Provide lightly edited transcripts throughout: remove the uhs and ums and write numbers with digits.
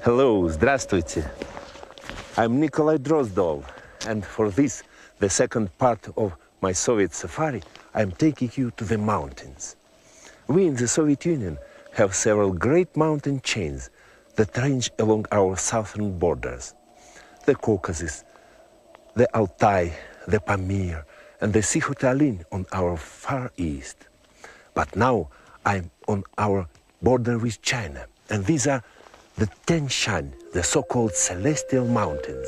Hello, здравствуйте. I'm Nikolai Drozdov, and for this, the second part of my Soviet safari, I'm taking you to the mountains. We in the Soviet Union have several great mountain chains that range along our southern borders. The Caucasus, the Altai, the Pamir, and the Sikhote-Alin on our far east. But now I'm on our border with China, and these are the Tian Shan, the so-called Celestial Mountains,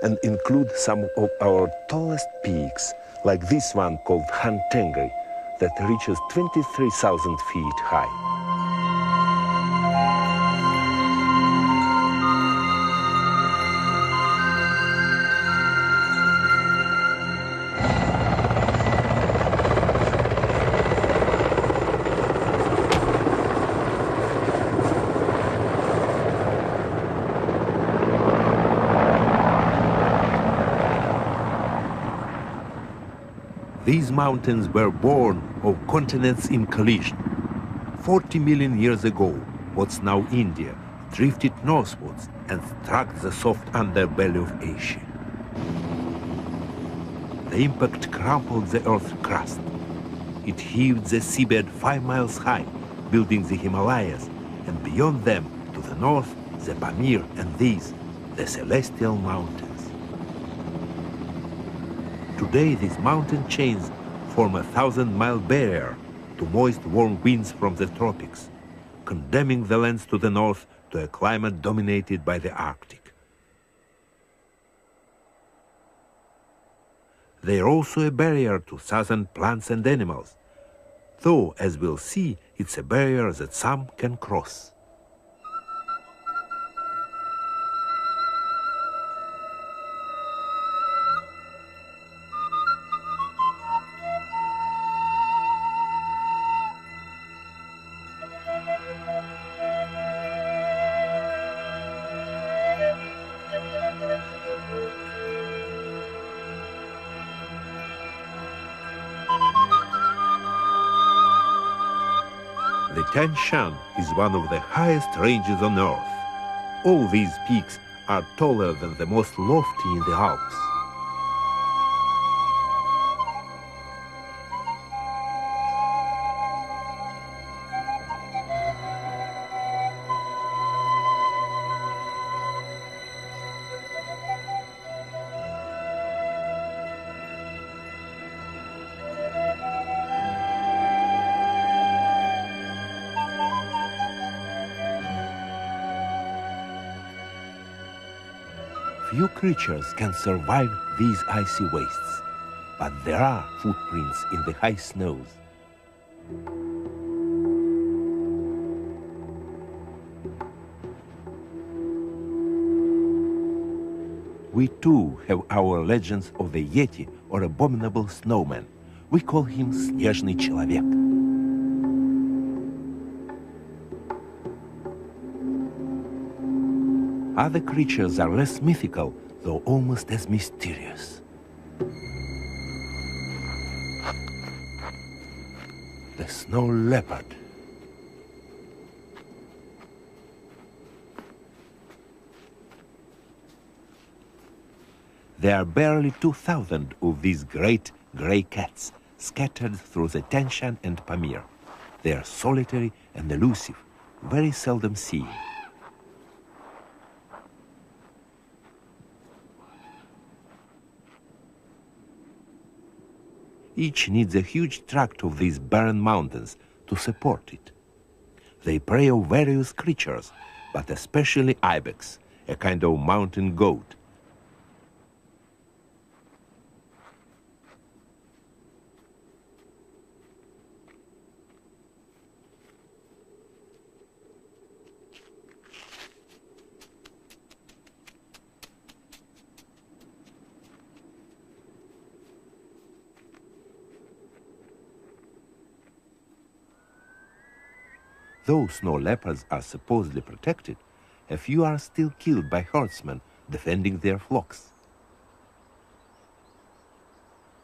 and include some of our tallest peaks, like this one called Han Tengri, that reaches 23,000 feet high. These mountains were born of continents in collision. 40 million years ago, what's now India drifted northwards and struck the soft underbelly of Asia. The impact crumpled the Earth's crust. It heaved the seabed 5 miles high, building the Himalayas, and beyond them, to the north, the Pamir, and these, the Celestial Mountains. Today, these mountain chains form a 1,000-mile barrier to moist, warm winds from the tropics, condemning the lands to the north to a climate dominated by the Arctic. They are also a barrier to southern plants and animals, though, as we'll see, it's a barrier that some can cross. The Tian Shan is one of the highest ranges on Earth. All these peaks are taller than the most lofty in the Alps. Few creatures can survive these icy wastes, but there are footprints in the high snows. We too have our legends of the Yeti or abominable snowman. We call him Снежный человек. Other creatures are less mythical, though almost as mysterious. The snow leopard. There are barely 2,000 of these great gray cats scattered through the Tian Shan and Pamir. They are solitary and elusive, very seldom seen. Each needs a huge tract of these barren mountains to support it. They prey on various creatures, but especially ibex, a kind of mountain goat. Though snow leopards are supposedly protected, a few are still killed by herdsmen defending their flocks.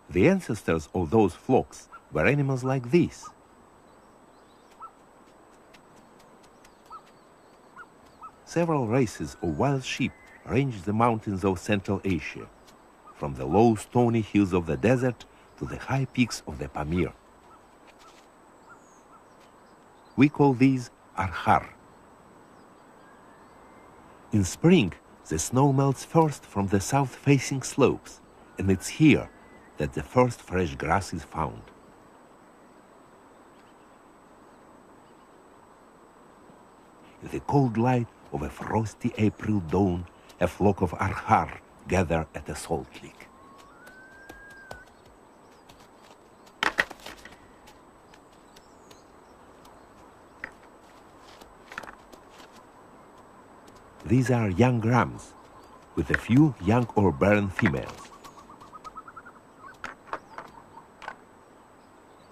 The ancestors of those flocks were animals like these. Several races of wild sheep range the mountains of Central Asia, from the low stony hills of the desert to the high peaks of the Pamir. We call these Arhar. In spring, the snow melts first from the south-facing slopes, and it's here that the first fresh grass is found. In the cold light of a frosty April dawn, a flock of Arhar gather at a salt lick. These are young rams, with a few young or barren females.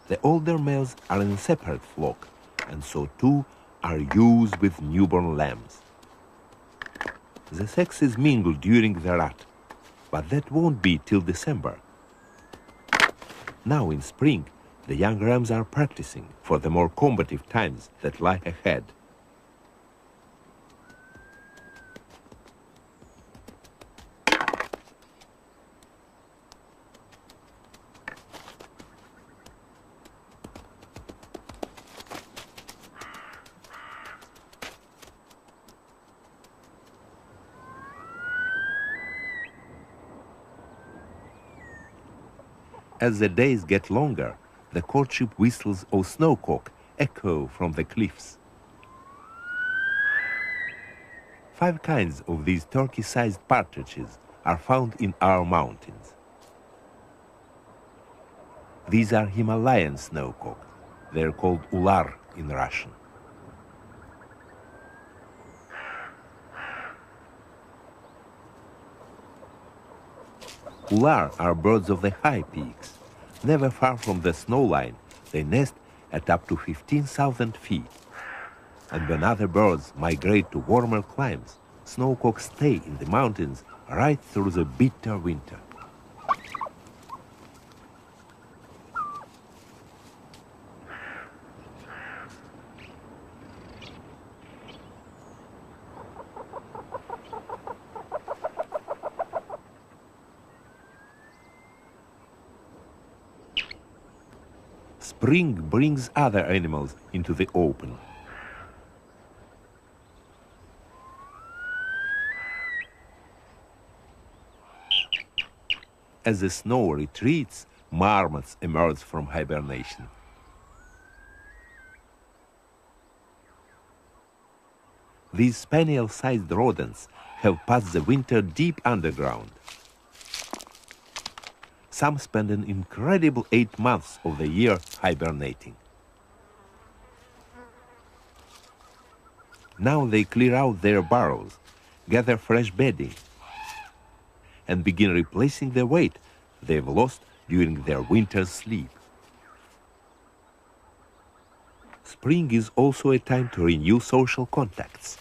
The older males are in a separate flock, and so too are ewes with newborn lambs. The sexes mingle during the rut, but that won't be till December. Now in spring, the young rams are practicing for the more combative times that lie ahead. As the days get longer, the courtship whistles of snowcock echo from the cliffs. 5 kinds of these turkey-sized partridges are found in our mountains. These are Himalayan snowcock. They are called ular in Russian. Ular are birds of the high peaks. Never far from the snow line, they nest at up to 15,000 feet. And when other birds migrate to warmer climes, snowcocks stay in the mountains right through the bitter winter. Spring brings other animals into the open. As the snow retreats, marmots emerge from hibernation. These spaniel-sized rodents have passed the winter deep underground. Some spend an incredible 8 months of the year hibernating. Now they clear out their burrows, gather fresh bedding, and begin replacing the weight they've lost during their winter's sleep. Spring is also a time to renew social contacts.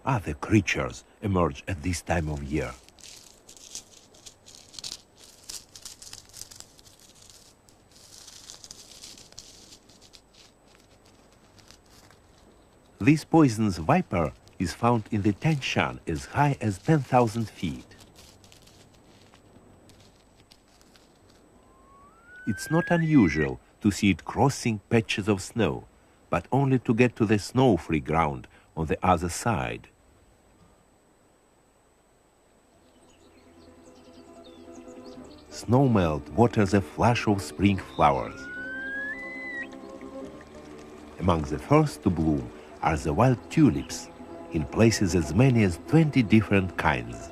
Other creatures emerge at this time of year. This poisonous viper is found in the Tian Shan as high as 10,000 feet. It's not unusual to see it crossing patches of snow, but only to get to the snow-free ground on the other side. Snowmelt waters a flush of spring flowers. Among the first to bloom are the wild tulips, in places as many as 20 different kinds.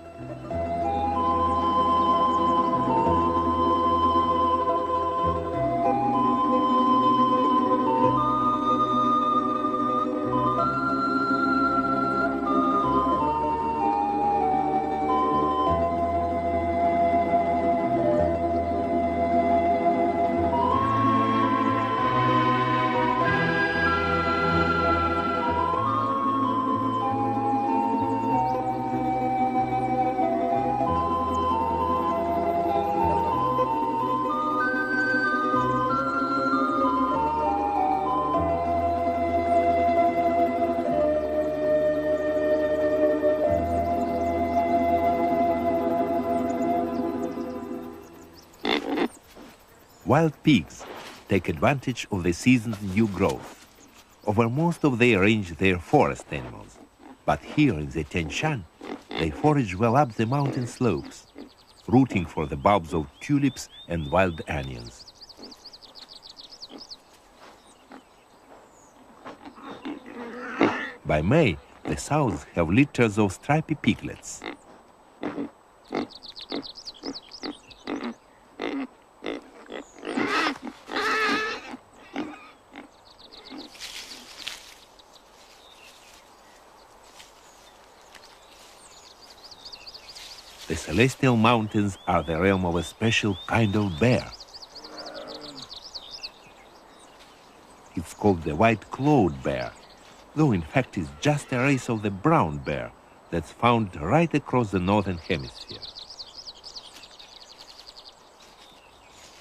Wild pigs take advantage of the season's new growth. Over most of their range they are forest animals, but here in the Tian Shan, they forage well up the mountain slopes, rooting for the bulbs of tulips and wild onions. By May, the sows have litters of stripy piglets. The Celestial Mountains are the realm of a special kind of bear. It's called the white-clawed bear, though in fact it's just a race of the brown bear that's found right across the northern hemisphere.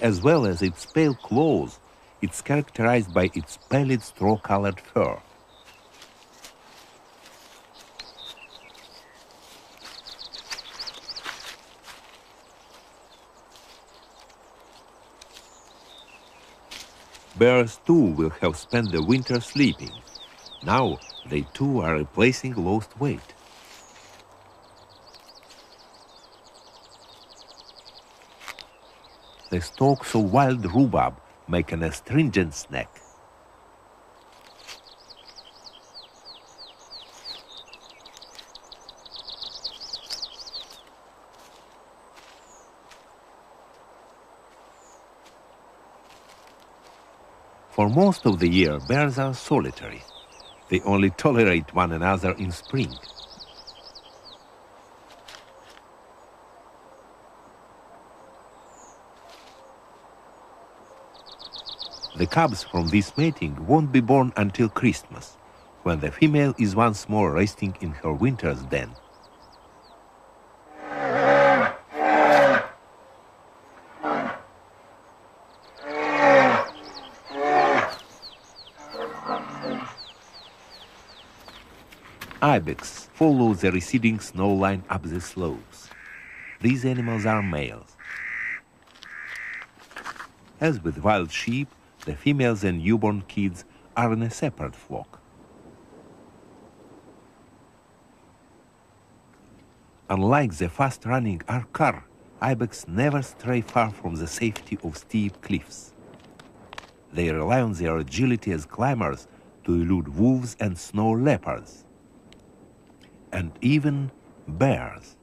As well as its pale claws, it's characterized by its pallid straw-colored fur. Bears too will have spent the winter sleeping. Now they too are replacing lost weight. The stalks of wild rhubarb make an astringent snack. For most of the year, bears are solitary. They only tolerate one another in spring. The cubs from this mating won't be born until Christmas, when the female is once more resting in her winter's den. Ibex follow the receding snow line up the slopes. These animals are males. As with wild sheep, the females and newborn kids are in a separate flock. Unlike the fast-running arcar, ibex never stray far from the safety of steep cliffs. They rely on their agility as climbers to elude wolves and snow leopards, and even bears.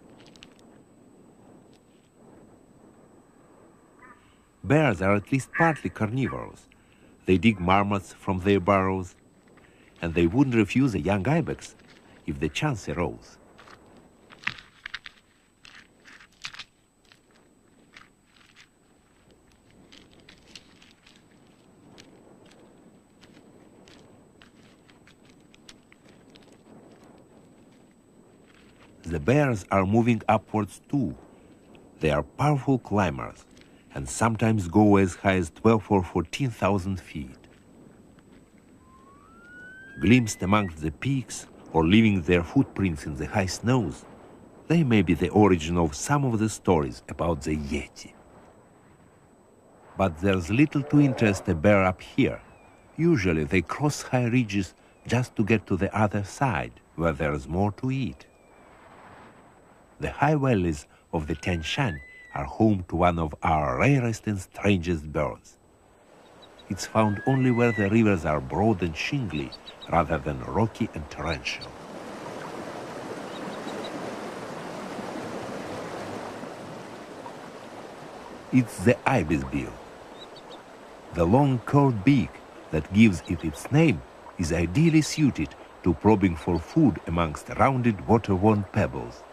Bears are at least partly carnivorous. They dig marmots from their burrows, and they wouldn't refuse a young ibex if the chance arose. The bears are moving upwards too. They are powerful climbers and sometimes go as high as 12 or 14,000 feet. Glimpsed amongst the peaks or leaving their footprints in the high snows, they may be the origin of some of the stories about the Yeti. But there's little to interest a bear up here. Usually they cross high ridges just to get to the other side, where there's more to eat. The high valleys of the Tian Shan are home to one of our rarest and strangest birds. It's found only where the rivers are broad and shingly, rather than rocky and torrential. It's the ibisbill. The long curved beak that gives it its name is ideally suited to probing for food amongst rounded water-worn pebbles.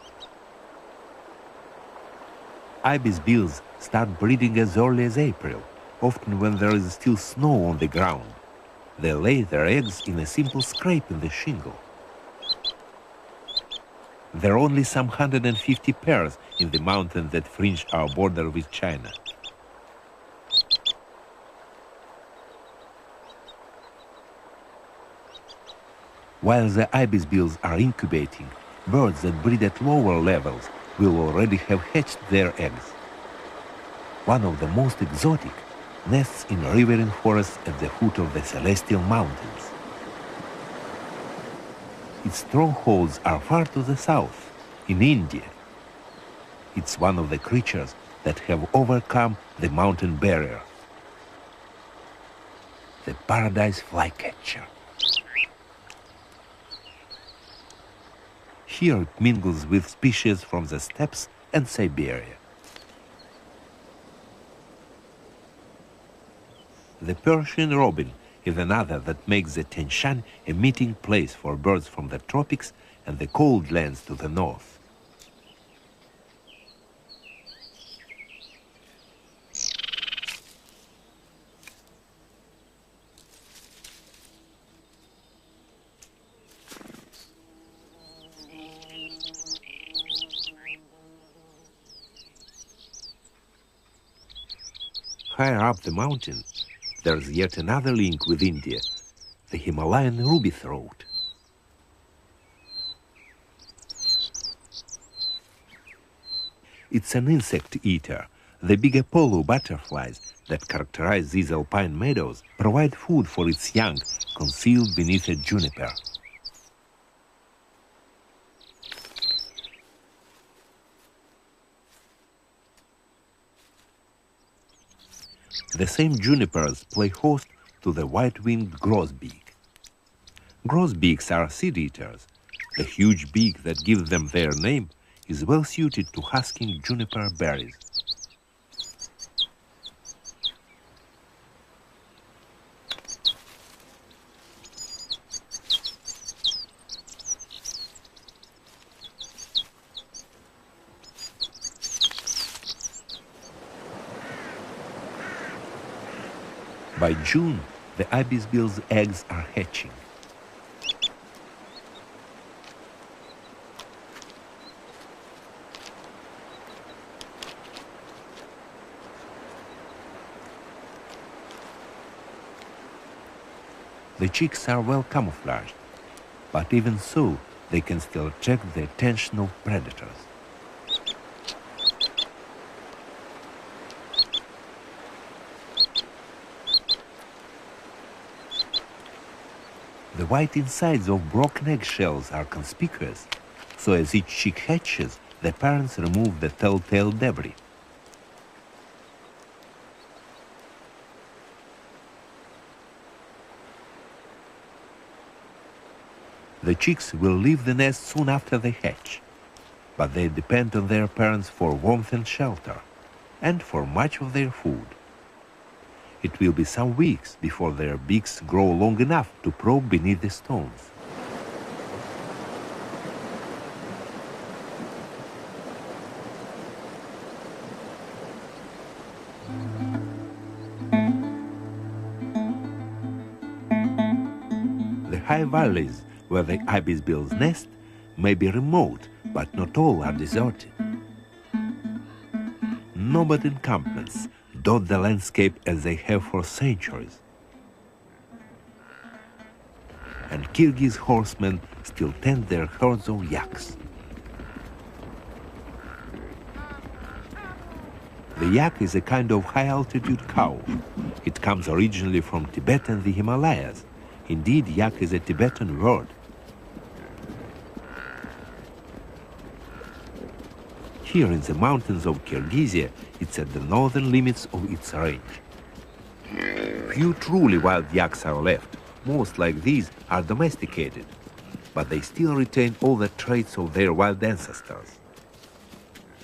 Ibisbills start breeding as early as April, often when there is still snow on the ground. They lay their eggs in a simple scrape in the shingle. There are only some 150 pairs in the mountains that fringe our border with China. While the ibisbills are incubating, birds that breed at lower levels will already have hatched their eggs. One of the most exotic nests in riverine forests at the foot of the Celestial Mountains. Its strongholds are far to the south, in India. It's one of the creatures that have overcome the mountain barrier. The paradise flycatcher. Here it mingles with species from the steppes and Siberia. The Persian robin is another that makes the Tian Shan a meeting place for birds from the tropics and the cold lands to the north. Higher up the mountain, there's yet another link with India, the Himalayan ruby-throat. It's an insect eater. The big Apollo butterflies that characterize these alpine meadows provide food for its young, concealed beneath a juniper. The same junipers play host to the white-winged grosbeak. Grosbeaks are seed-eaters. The huge beak that gives them their name is well suited to husking juniper berries. By June, the ibisbill's eggs are hatching. The chicks are well camouflaged, but even so, they can still attract the attention of predators. The white insides of broken eggshells are conspicuous, so as each chick hatches, the parents remove the telltale debris. The chicks will leave the nest soon after they hatch, but they depend on their parents for warmth and shelter, and for much of their food. It will be some weeks before their beaks grow long enough to probe beneath the stones. The high valleys where the ibisbills nest may be remote, but not all are deserted. Nomad encampments dot the landscape as they have for centuries. And Kyrgyz horsemen still tend their herds of yaks. The yak is a kind of high-altitude cow. It comes originally from Tibet and the Himalayas. Indeed, yak is a Tibetan word. Here in the mountains of Kyrgyzia, it's at the northern limits of its range. Few truly wild yaks are left. Most like these are domesticated, but they still retain all the traits of their wild ancestors.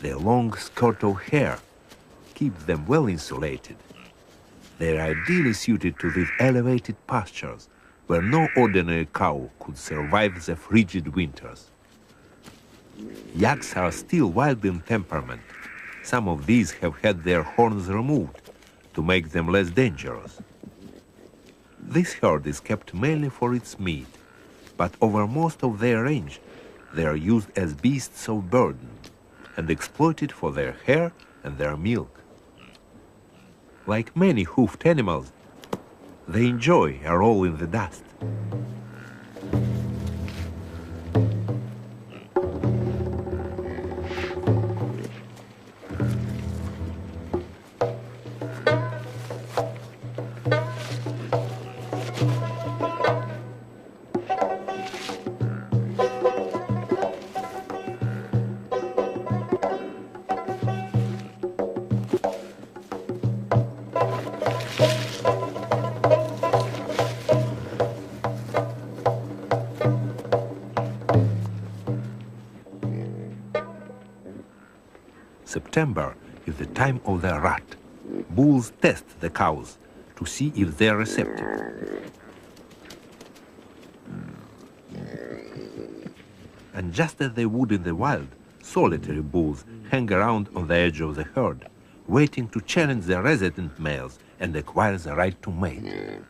Their long skirt of hair keeps them well insulated. They are ideally suited to these elevated pastures, where no ordinary cow could survive the frigid winters. Yaks are still wild in temperament. Some of these have had their horns removed to make them less dangerous. This herd is kept mainly for its meat, but over most of their range they are used as beasts of burden and exploited for their hair and their milk. Like many hoofed animals, they enjoy a roll in the dust. September is the time of the rut. Bulls test the cows to see if they are receptive. And just as they would in the wild, solitary bulls hang around on the edge of the herd, waiting to challenge the resident males and acquire the right to mate.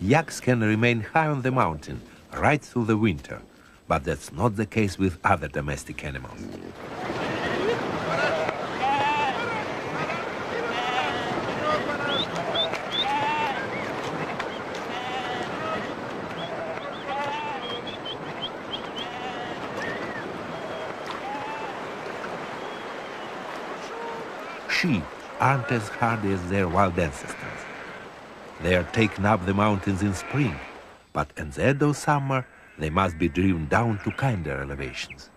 Yaks can remain high on the mountain right through the winter, but that's not the case with other domestic animals. Sheep aren't as hardy as their wild ancestors. They are taken up the mountains in spring, but at the end of summer, they must be driven down to kinder elevations.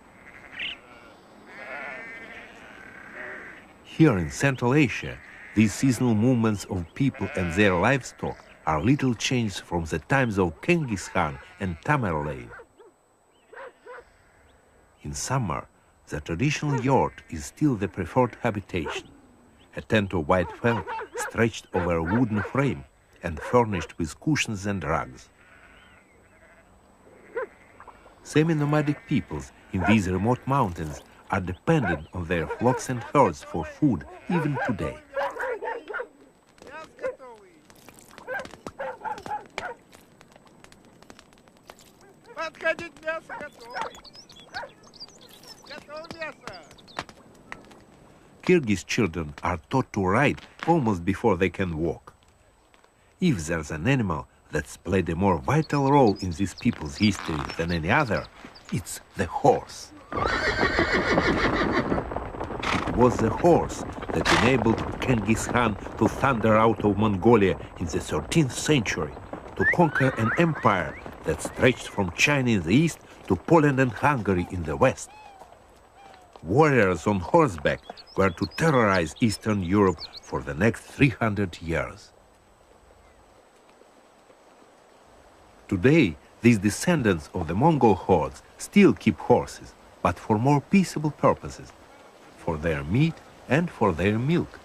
Here in Central Asia, these seasonal movements of people and their livestock are little changed from the times of Genghis Khan and Tamerlane. In summer, the traditional yurt is still the preferred habitation, a tent of white felt stretched over a wooden frame and furnished with cushions and rugs. Semi-nomadic peoples in these remote mountains are dependent on their flocks and herds for food even today. Kyrgyz children are taught to ride almost before they can walk. If there's an animal that's played a more vital role in this people's history than any other, it's the horse. It was the horse that enabled Genghis Khan to thunder out of Mongolia in the 13th century, to conquer an empire that stretched from China in the east to Poland and Hungary in the west. Warriors on horseback were to terrorize Eastern Europe for the next 300 years. Today, these descendants of the Mongol hordes still keep horses, but for more peaceable purposes, for their meat and for their milk.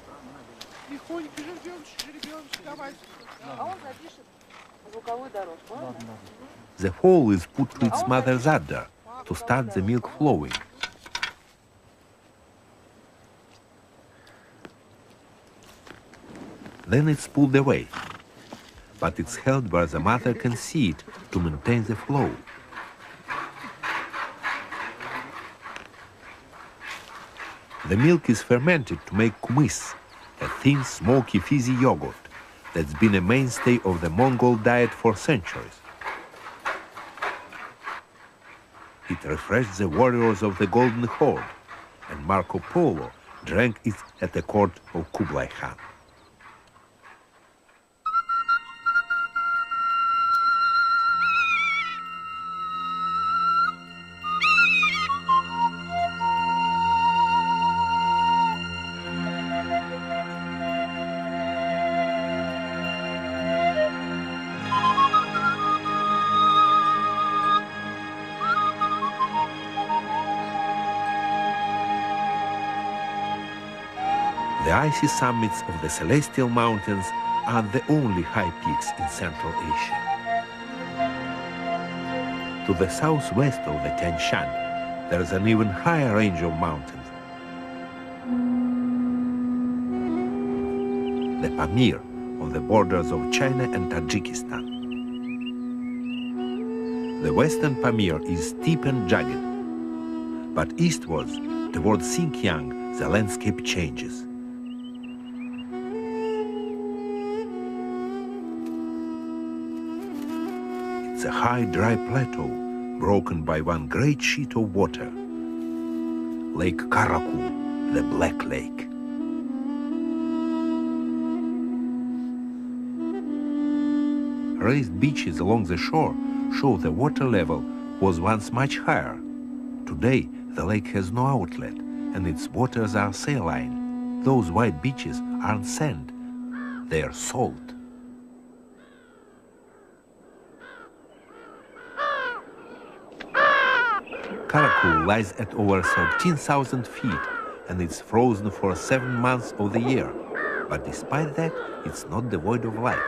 The foal is put to its mother's udder to start the milk flowing. Then it's pulled away, but it's held where the mother can see it to maintain the flow. The milk is fermented to make kumis, a thin, smoky, fizzy yogurt that's been a mainstay of the Mongol diet for centuries. It refreshed the warriors of the Golden Horde, and Marco Polo drank it at the court of Kublai Khan. The icy summits of the Celestial Mountains are the only high peaks in Central Asia. To the southwest of the Tian Shan, there is an even higher range of mountains. The Pamir, on the borders of China and Tajikistan. The western Pamir is steep and jagged, but eastwards, towards Xinjiang, the landscape changes. It's a high, dry plateau, broken by one great sheet of water, Lake Karakum, the Black Lake. Raised beaches along the shore show the water level was once much higher. Today, the lake has no outlet, and its waters are saline. Those white beaches aren't sand, they are salt. Karakul lies at over 13,000 feet and it's frozen for 7 months of the year. But despite that, it's not devoid of life.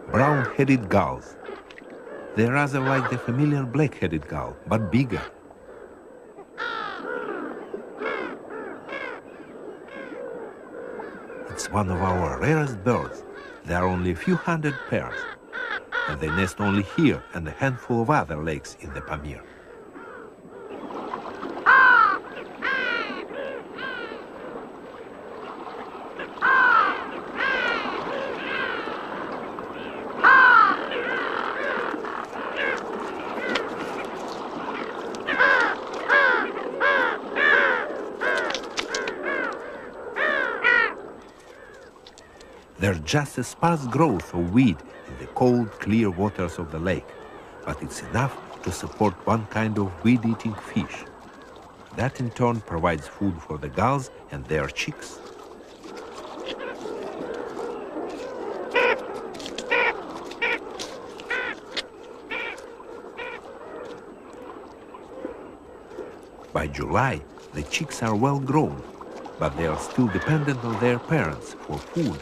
Brown-headed gulls. They're rather like the familiar black-headed gull, but bigger. It's one of our rarest birds. There are only a few hundred pairs, and they nest only here and a handful of other lakes in the Pamir. There's just a sparse growth of weed in the cold, clear waters of the lake, but it's enough to support one kind of weed-eating fish. That in turn provides food for the gulls and their chicks. By July, the chicks are well grown, but they are still dependent on their parents for food.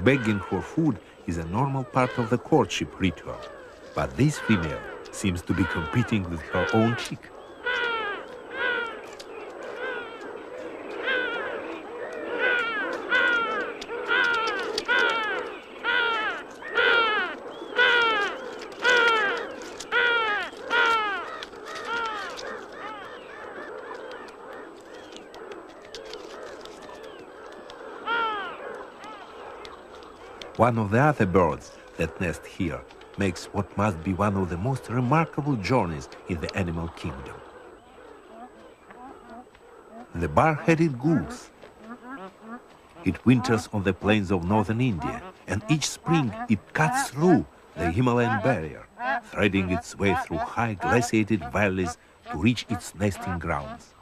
Begging for food is a normal part of the courtship ritual, but this female seems to be competing with her own chick. One of the other birds that nest here makes what must be one of the most remarkable journeys in the animal kingdom. The bar-headed goose. It winters on the plains of northern India, and each spring it cuts through the Himalayan barrier, threading its way through high glaciated valleys to reach its nesting grounds.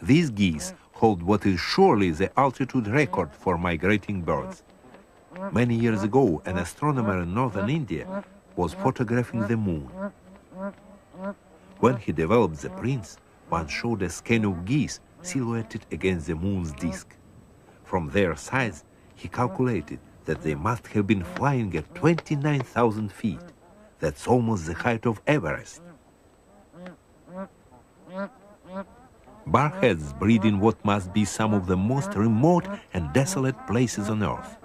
These geese hold what is surely the altitude record for migrating birds. Many years ago, an astronomer in northern India was photographing the moon. When he developed the prints, one showed a skein of geese silhouetted against the moon's disk. From their size, he calculated that they must have been flying at 29,000 feet. That's almost the height of Everest. Barheads breed in what must be some of the most remote and desolate places on Earth.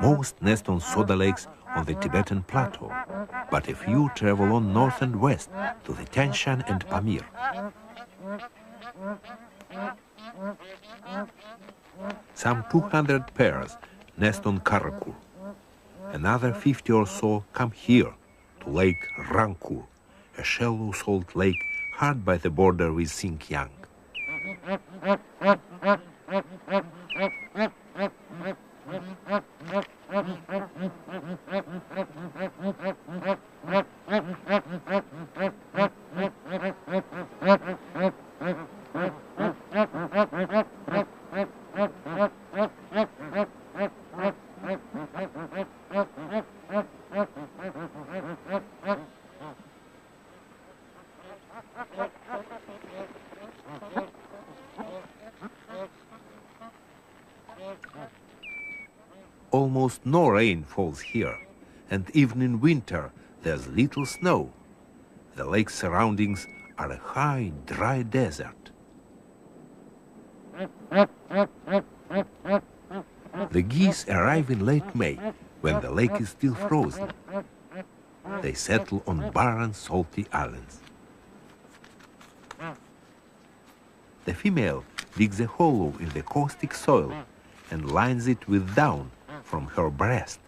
Most nest on soda lakes on the Tibetan plateau, but a few travel on north and west to the Tian Shan and Pamir. Some 200 pairs nest on Karakul. Another 50 or so come here, to Lake Rankur, a shallow salt lake hard by the border with Xinjiang. Almost no rain falls here, and even in winter there's little snow. The lake's surroundings are a high, dry desert. The geese arrive in late May, when the lake is still frozen. They settle on barren, salty islands. The female digs a hollow in the caustic soil and lines it with down from her breast.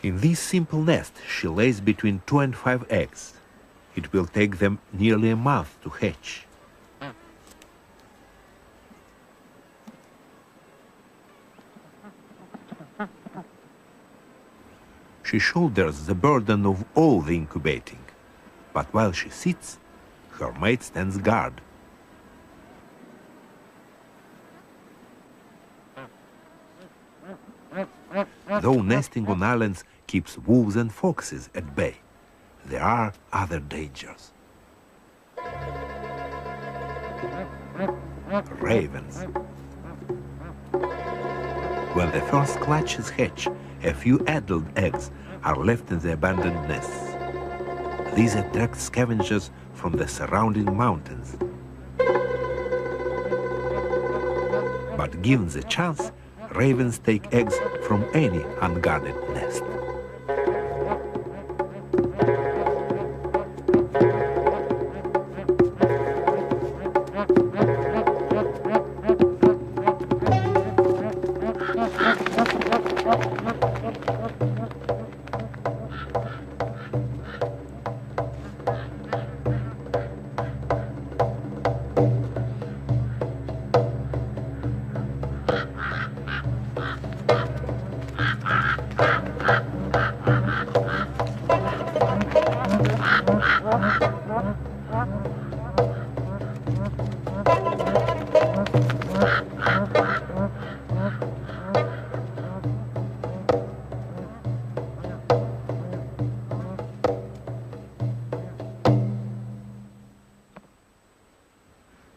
In this simple nest, she lays between 2 and 5 eggs. It will take them nearly a month to hatch. She shoulders the burden of all the incubating, but while she sits, her mate stands guard. Though nesting on islands keeps wolves and foxes at bay, there are other dangers. Ravens. When the first clutches hatch, a few adult eggs are left in the abandoned nests. These attract scavengers from the surrounding mountains. But given the chance, ravens take eggs from any unguarded nest.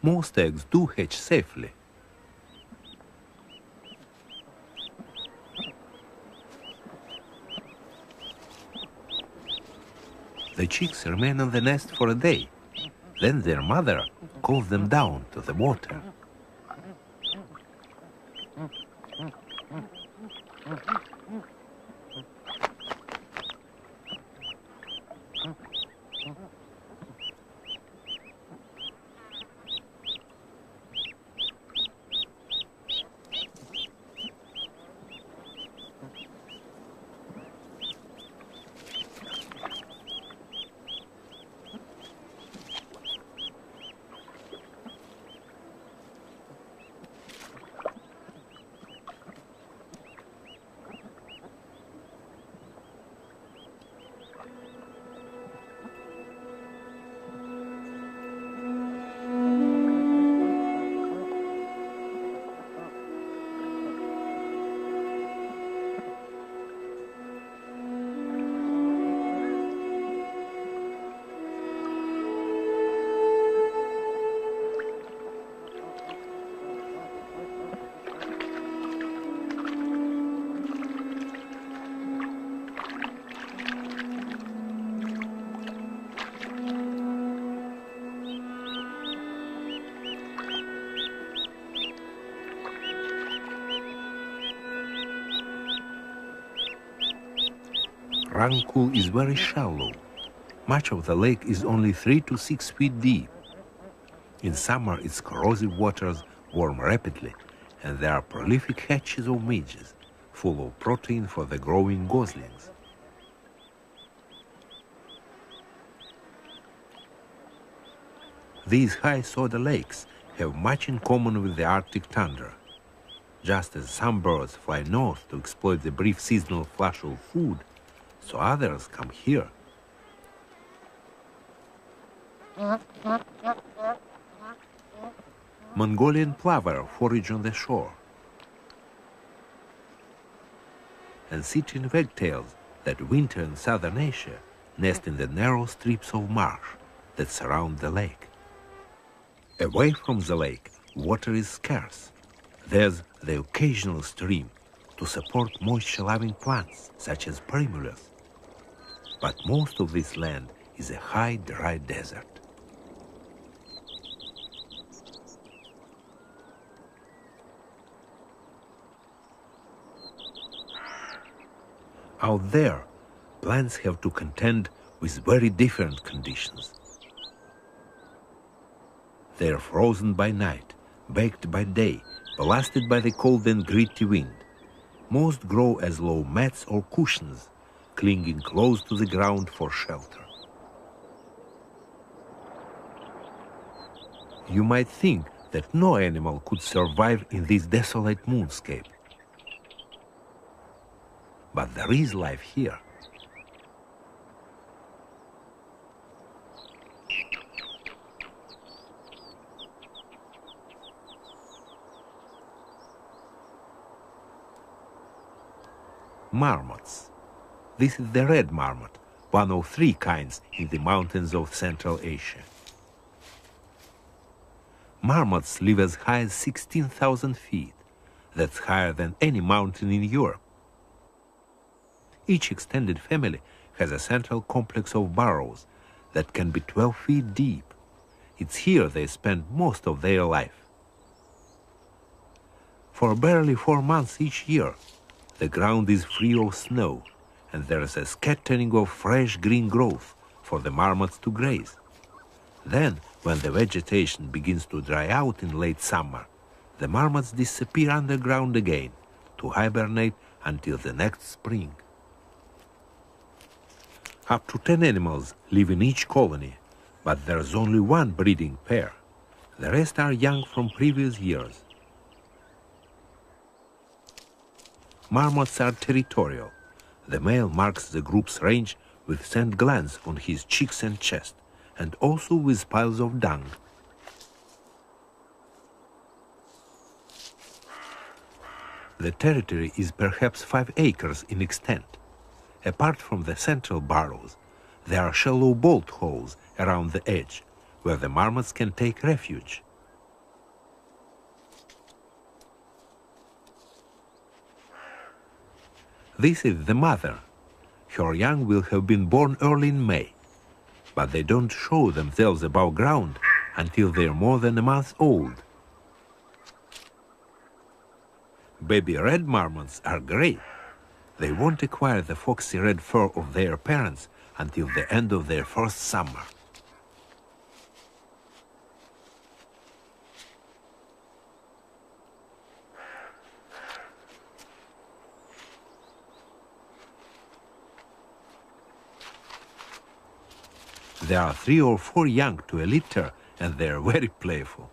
Most eggs do hatch safely. The chicks remain on the nest for a day. Then their mother calls them down to the water. Rankul is very shallow. Much of the lake is only 3 to 6 feet deep. In summer, its corrosive waters warm rapidly, and there are prolific hatches of midges, full of protein for the growing goslings. These high soda lakes have much in common with the Arctic tundra. Just as some birds fly north to exploit the brief seasonal flush of food, so others come here. Mongolian plover forage on the shore, and citrine wagtails that winter in southern Asia nest in the narrow strips of marsh that surround the lake. Away from the lake, water is scarce. There's the occasional stream to support moisture-loving plants, such as primulas. But most of this land is a high, dry desert. Out there, plants have to contend with very different conditions. They are frozen by night, baked by day, blasted by the cold and gritty wind. Most grow as low mats or cushions, clinging close to the ground for shelter. You might think that no animal could survive in this desolate moonscape. But there is life here. Marmots. This is the red marmot, one of 3 kinds in the mountains of Central Asia. Marmots live as high as 16,000 feet. That's higher than any mountain in Europe. Each extended family has a central complex of burrows that can be 12 feet deep. It's here they spend most of their life. For barely 4 months each year, the ground is free of snow, and there is a scattering of fresh green growth for the marmots to graze. Then, when the vegetation begins to dry out in late summer, the marmots disappear underground again to hibernate until the next spring. Up to 10 animals live in each colony, but there's only 1 breeding pair. The rest are young from previous years. Marmots are territorial. The male marks the group's range with scent glands on his cheeks and chest, and also with piles of dung. The territory is perhaps 5 acres in extent. Apart from the central burrows, there are shallow bolt holes around the edge, where the marmots can take refuge. This is the mother. Her young will have been born early in May, but they don't show themselves above ground until they're more than a month old. Baby red marmots are great. They won't acquire the foxy red fur of their parents until the end of their first summer. There are 3 or 4 young to a litter, and they are very playful.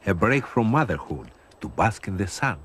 A break from motherhood to bask in the sun.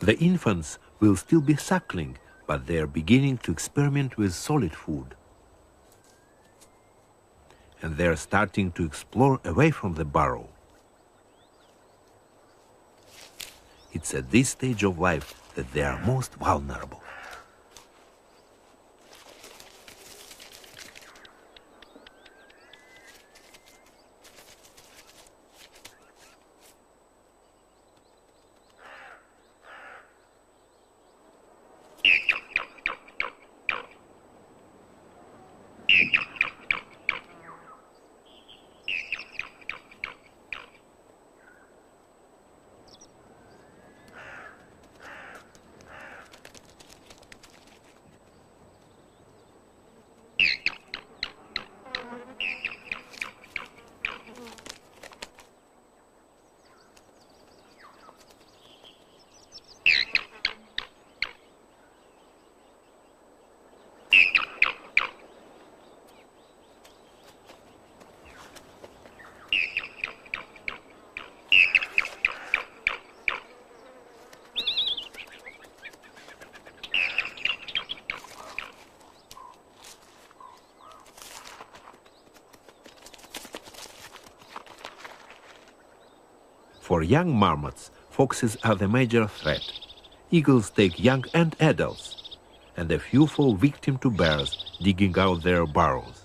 The infants will still be suckling, but they are beginning to experiment with solid food. And they are starting to explore away from the burrow. It's at this stage of life that they are most vulnerable. For young marmots, foxes are the major threat. Eagles take young and adults, and a few fall victim to bears digging out their burrows.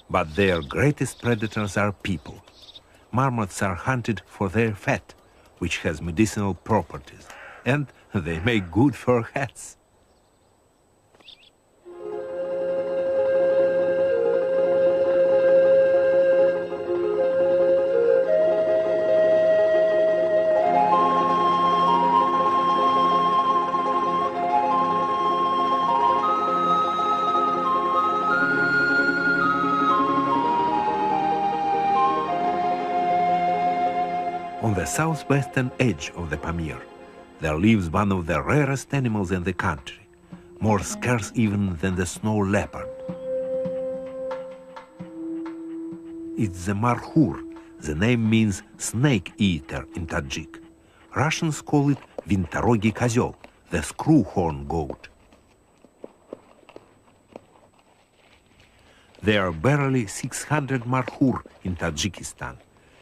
But their greatest predators are people. Marmots are hunted for their fat, which has medicinal properties, and they make good fur hats. On the southwestern edge of the Pamir, there lives one of the rarest animals in the country, more scarce even than the snow leopard. It's the marhur. The name means snake eater in Tajik. Russians call it vintorogi kozel, the screw-horn goat. There are barely 600 marhur in Tajikistan,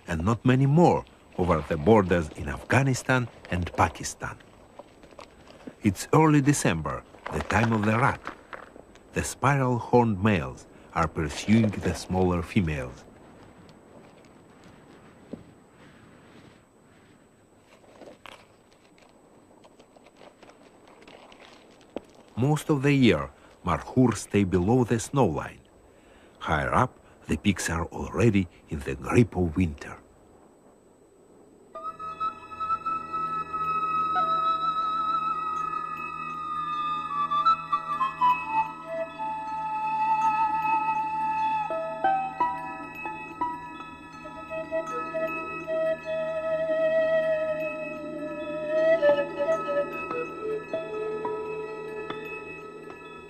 and not many more over the borders in Afghanistan and Pakistan. It's early December, the time of the rat. The spiral-horned males are pursuing the smaller females. Most of the year, marhur stay below the snow line. Higher up, the pigs are already in the grip of winter.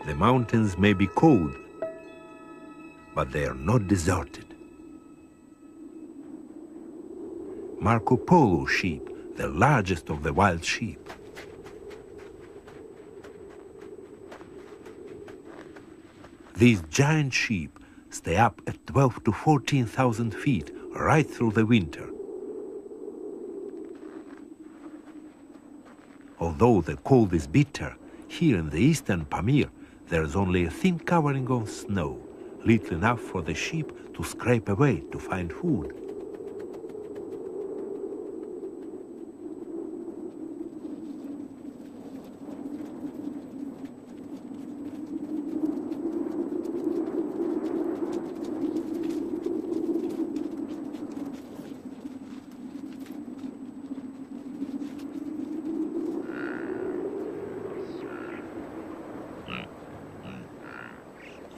The mountains may be cold, but they are not deserted. Marco Polo sheep, the largest of the wild sheep. These giant sheep stay up at 12 to 14,000 feet right through the winter. Although the cold is bitter, here in the eastern Pamir, there is only a thin covering of snow, little enough for the sheep to scrape away to find food.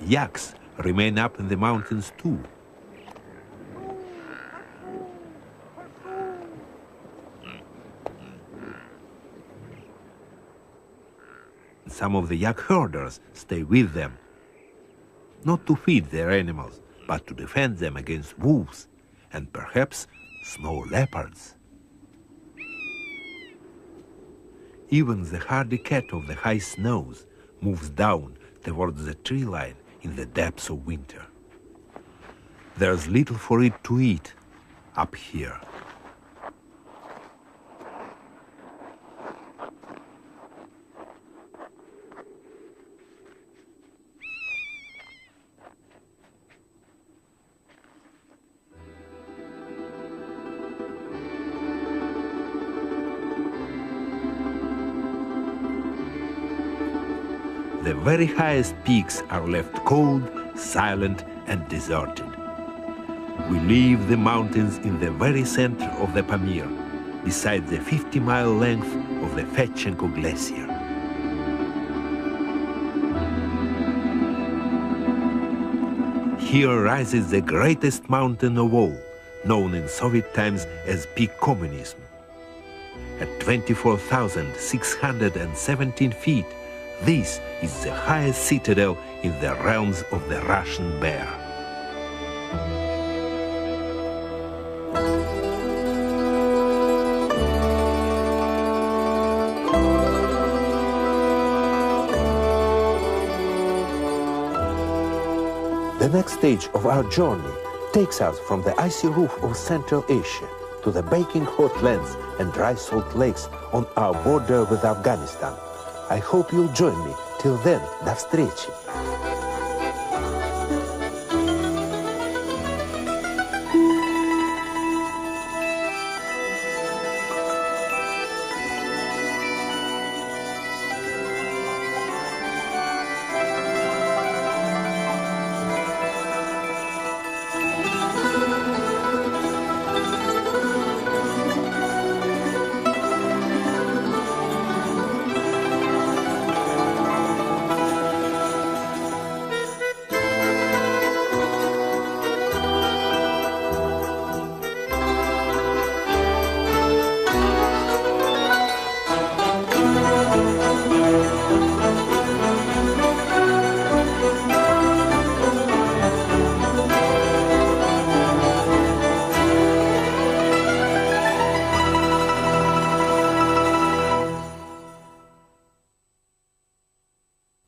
Yaks remain up in the mountains too. Some of the yak herders stay with them, not to feed their animals, but to defend them against wolves and perhaps snow leopards. Even the hardy cat of the high snows moves down towards the tree line in the depths of winter. There's little for it to eat up here. The very highest peaks are left cold, silent, and deserted. We leave the mountains in the very center of the Pamir, beside the 50-mile length of the Fetchenko Glacier. Here rises the greatest mountain of all, known in Soviet times as Peak Communism. At 24,617 feet, this is the highest citadel in the realms of the Russian bear. The next stage of our journey takes us from the icy roof of Central Asia to the baking hot lands and dry salt lakes on our border with Afghanistan. I hope you'll join me. Till then, до встречи!